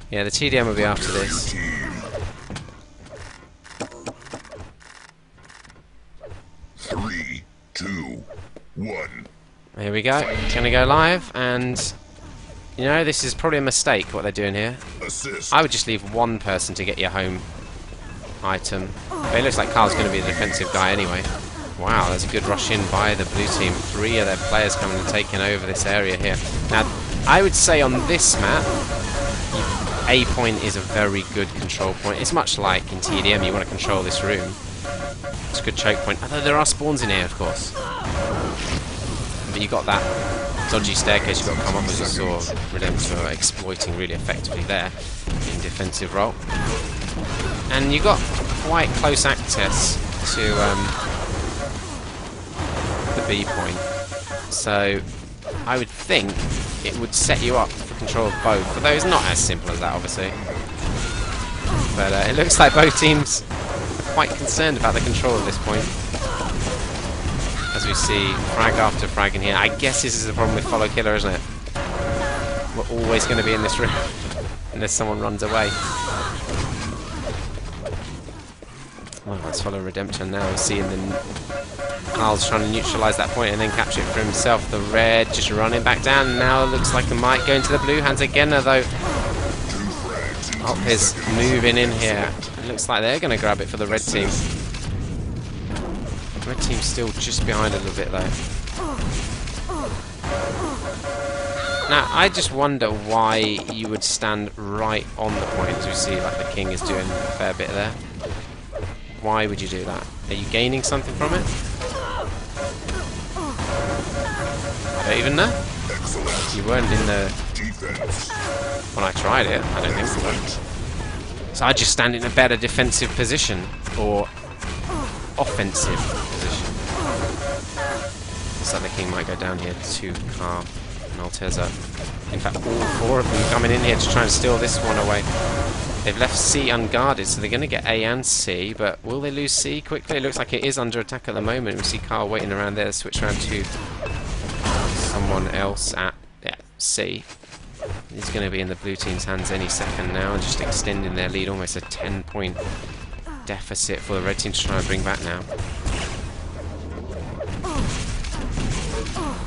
Yeah, the TDM will be after this. Three, two, one. Here we go. Gonna go live, and you know, this is probably a mistake what they're doing here. Assist. I would just leave one person to get your home item. But it looks like Carl's going to be the defensive guy anyway. Wow, there's a good rush in by the blue team. 3 of their players coming and taking over this area here. Now, I would say on this map, A point is a very good control point. It's much like in TDM, you want to control this room. It's a good choke point. Although there are spawns in here, of course. But you got that dodgy staircase you've got to come up, as you saw Redemptor exploiting really effectively there in defensive role. And you got quite close access to the B point. So I would think it would set you up for control of both. Although it's not as simple as that, obviously. But it looks like both teams are quite concerned about the control at this point. As we see frag after frag in here. I guess this is the problem with Follow Killer, isn't it? We're always going to be in this room unless someone runs away. Well, let's follow Redemption now. We're seeing Carl's trying to neutralise that point and then capture it for himself. The red just running back down. And now it looks like it might go into the blue hands again, although Up is moving in here. It looks like they're going to grab it for the red team. The red team's still just behind a little bit though. Now, I just wonder why you would stand right on the point, as we see like the king is doing a fair bit there. Why would you do that? Are you gaining something from it? I don't even know. You weren't in the... When I tried it, I don't think so. So I just stand in a better defensive position, or offensive position. So the king might go down here to Carl and Alteza. In fact, all 4 of them coming in here to try and steal this one away. They've left C unguarded, so they're going to get A and C, but will they lose C quickly? It looks like it is under attack at the moment. We see Carl waiting around there to switch around to someone else at C. He's going to be in the blue team's hands any second now, and just extending their lead, almost a 10-point deficit for the red team to try and bring back now.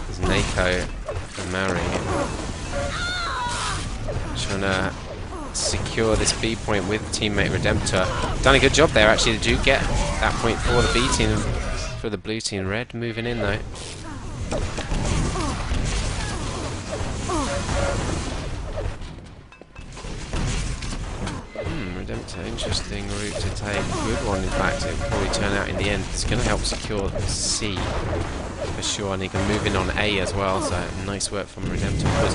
There's Nako and Mary trying to secure this B point with teammate Redemptor. Done a good job there actually. They do get that point for the B team, for the blue team. Red moving in though. Redemptor, interesting route to take. Good one in fact. It'll probably turn out in the end. It's going to help secure C for sure, and he can move in on A as well, so nice work from Redemptor, because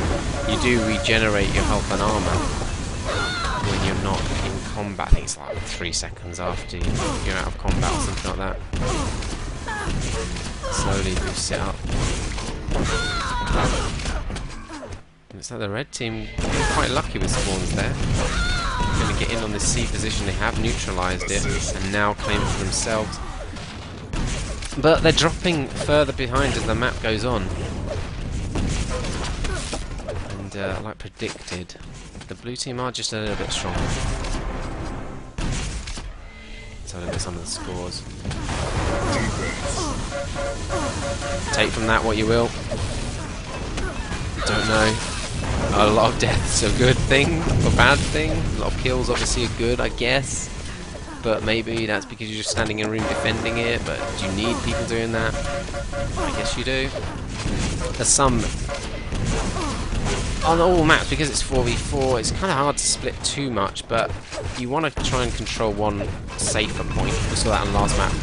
you do regenerate your health and armor when you're not in combat. I think it's like 3 seconds after you're out of combat or something like that. Slowly boost it up. Looks like the red team quite lucky with spawns there. Going to get in on this C position. They have neutralised it and now claim it for themselves. But they're dropping further behind as the map goes on. And like predicted, the blue team are just a little bit stronger. Let's have a look at some of the scores. Take from that what you will. Don't know. A lot of deaths a good thing or bad thing. A lot of kills obviously are good, I guess. But maybe that's because you're just standing in a room defending it. But do you need people doing that? I guess you do. There's some... On all maps, because it's 4v4, it's kind of hard to split too much, but you want to try and control one safer point. We saw that on last map.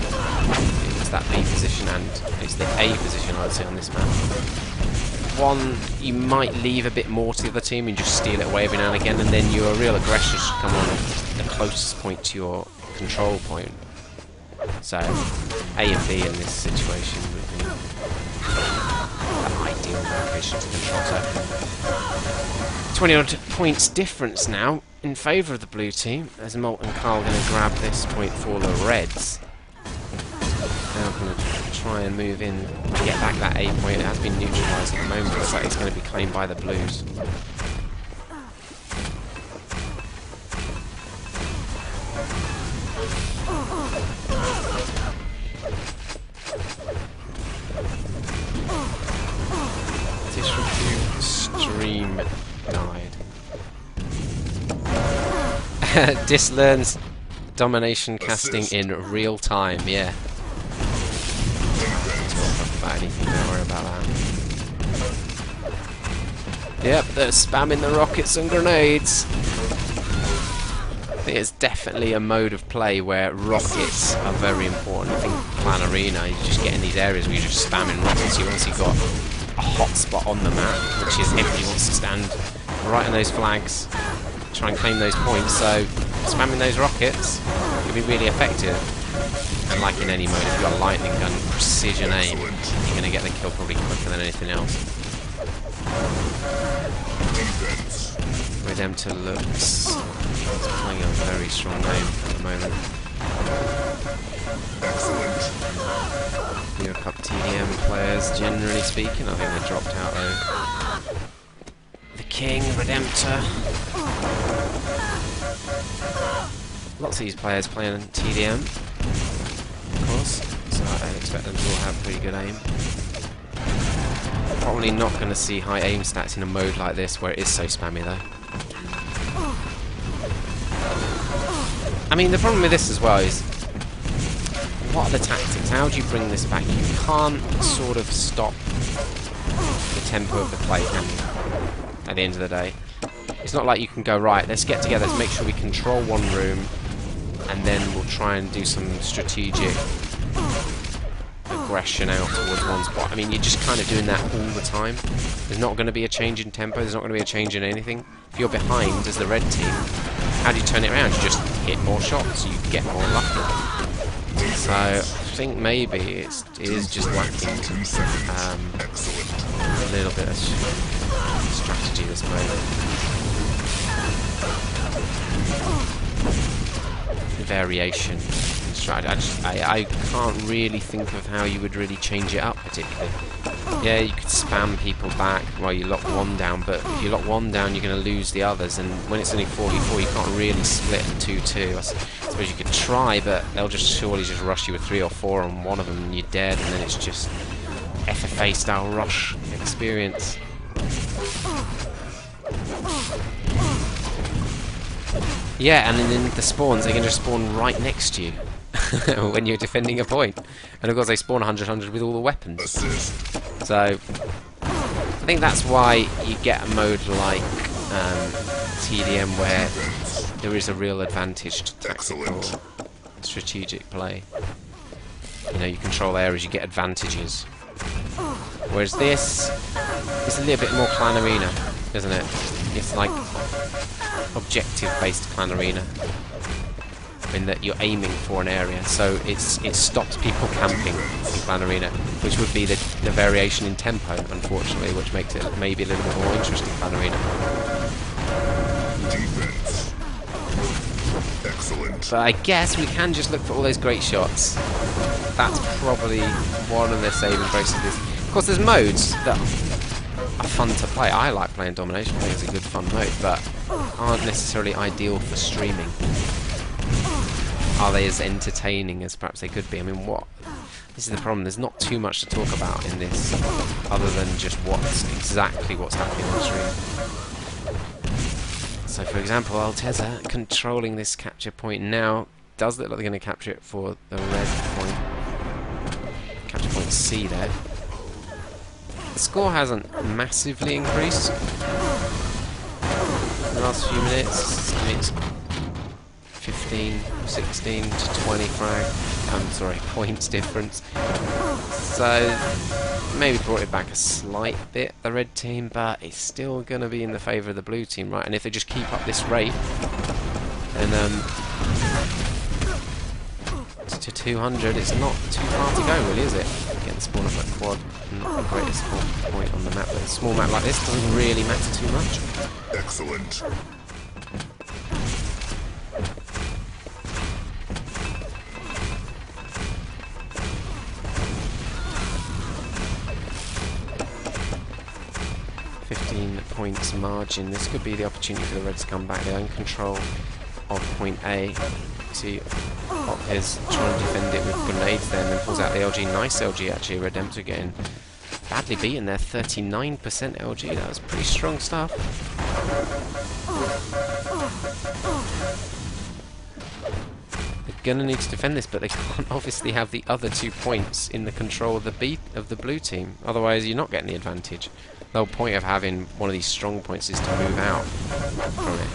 It's that B position, and it's the A position, I would say, on this map. One, you might leave a bit more to the other team and just steal it away every now and again, and then your real aggression should come on the closest point to your control point. So, A and B in this situation would be an ideal location to control. So, 20 odd points difference now in favour of the blue team, as Molt and Carl are going to grab this point for the Reds. Now I'm going to try and move in to get back that A point. It has been neutralised at the moment. Looks like it's going to be claimed by the Blues. Disrepute stream guide. Dis learns domination casting in real time, yeah. Talk about anything, don't worry about that. Yep, they're spamming the rockets and grenades. I think it's definitely a mode of play where rockets are very important. I think Clan Arena, you just get in these areas where you're just spamming rockets. You've obviously got a hot spot on the map, which is everybody wants to stand right on those flags, try and claim those points, so spamming those rockets can be really effective. And like in any mode, if you've got a lightning gun, precision aim, you're going to get the kill probably quicker than anything else. Redemptor looks playing a very strong game at the moment. Euro Cup TDM players, generally speaking, I think they dropped out though. The King, Redemptor. Lots of these players playing TDM, of course, so I expect them to all have pretty good aim. Probably not going to see high aim stats in a mode like this where it is so spammy though. I mean, the problem with this as well is, what are the tactics? How do you bring this back? You can't sort of stop the tempo of the play, can you? At the end of the day. It's not like you can go, right, let's get together, let's make sure we control one room, and then we'll try and do some strategic aggression out towards one spot. I mean, you're just kind of doing that all the time. There's not going to be a change in tempo, there's not going to be a change in anything. If you're behind as the red team, how do you turn it around? You just hit more shots, you get more lucky. So, I think maybe it is just lacking a little bit of strategy this moment. Variation. I can't really think of how you would really change it up particularly. Yeah, you could spam people back while you lock one down, but if you lock one down you're going to lose the others, and when it's only 4v4 you can't really split 2-2. I suppose you could try, but they'll surely just rush you with 3 or 4 on one of them and you're dead, and then it's just FFA style rush experience. Yeah, and then the spawns, they can just spawn right next to you when you're defending a point. And of course they spawn 100 with all the weapons. So, I think that's why you get a mode like TDM where there is a real advantage to tactical strategic play. You know, you control areas, you get advantages. Whereas this is a little bit more Clan Arena, isn't it? It's like objective-based Clan Arena, in that you're aiming for an area, so it stops people camping in Clan Arena, which would be the variation in tempo, unfortunately, which makes it maybe a little bit more interesting Clan Arena. Defense. Excellent. But I guess we can just look for all those great shots. That's probably one of the saving graces. Of course, there's modes that are fun to play. I like playing Domination. I think it's a good fun mode, but aren't necessarily ideal for streaming. Are they as entertaining as perhaps they could be? I mean, this is the problem. There's not too much to talk about in this, other than just exactly what's happening on stream. So, for example, Alteza controlling this capture point now. Does look like they're going to capture it for the red point. Capture point C there. The score hasn't massively increased in the last few minutes. I mean, it's 15, 16 to 20 points difference. So maybe brought it back a slight bit, the red team, but it's still going to be in the favour of the blue team, right? And if they just keep up this rate, then to 200, it's not too far to go, really, is it? Getting the spawn up at quad, not the greatest spawn point on the map, but a small map like this doesn't really matter too much. Excellent. 15 points margin. This could be the opportunity for the Reds to come back. They're in control of point A. See, is trying to defend it with grenades there, and then pulls out the LG. Nice LG actually. Redemptor getting badly beaten there. 39% LG. That was pretty strong stuff. They're gonna need to defend this, but they can't obviously have the other 2 points in the control of the blue team. Otherwise, you're not getting the advantage. The whole point of having one of these strong points is to move out from it.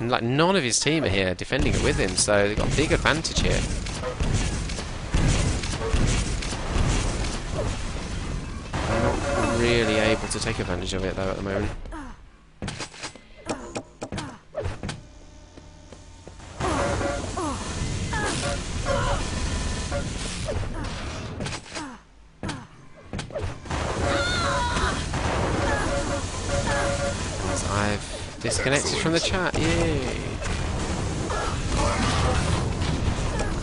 And like none of his team are here defending it with him, so they've got a big advantage here. They're not really able to take advantage of it though at the moment. I've disconnected from the chat, yay!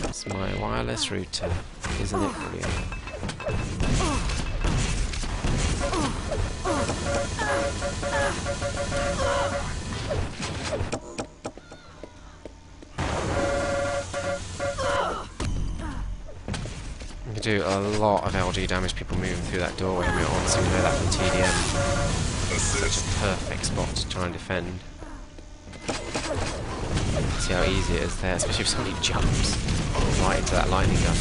It's my wireless router, isn't it brilliant? You can do a lot of LG damage, people moving through that doorway, I mean, honestly, we know that from TDM. Such a perfect spot to try and defend. See how easy it is there, especially if somebody jumps right into that lightning gun.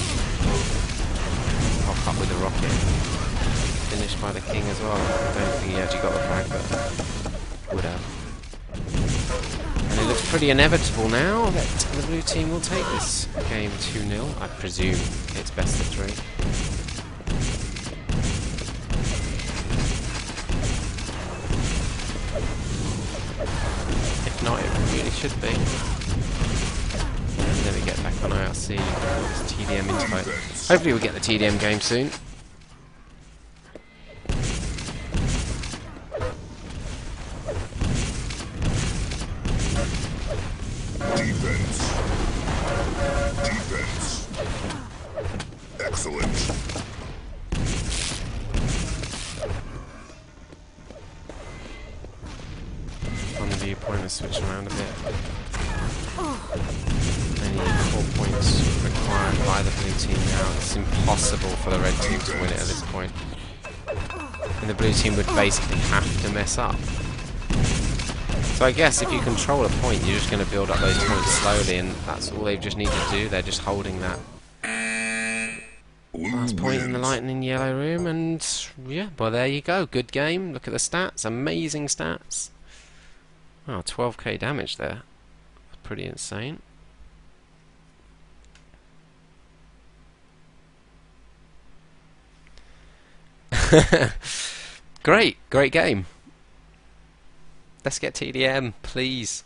Pop up with the rocket. Finished by the king as well. I don't think he actually got the frag, but would have. And it looks pretty inevitable now that the blue team will take this game 2-0. I presume it's best of 3. Not, it really should be. And then we get back on IRC with this TDM info. Hopefully we'll get the TDM game soon. Defense. Defense. Excellent. Viewpoint and switch around a bit. Many core points required by the blue team now. It's impossible for the red team to win it at this point. And the blue team would basically have to mess up. So I guess if you control a point, you're just going to build up those points slowly, and that's all they just need to do. They're just holding that last point in the lightning yellow room, and yeah, well there you go. Good game. Look at the stats. Amazing stats. Oh, 12k damage there. That's pretty insane. Great game. Let's get TDM, please.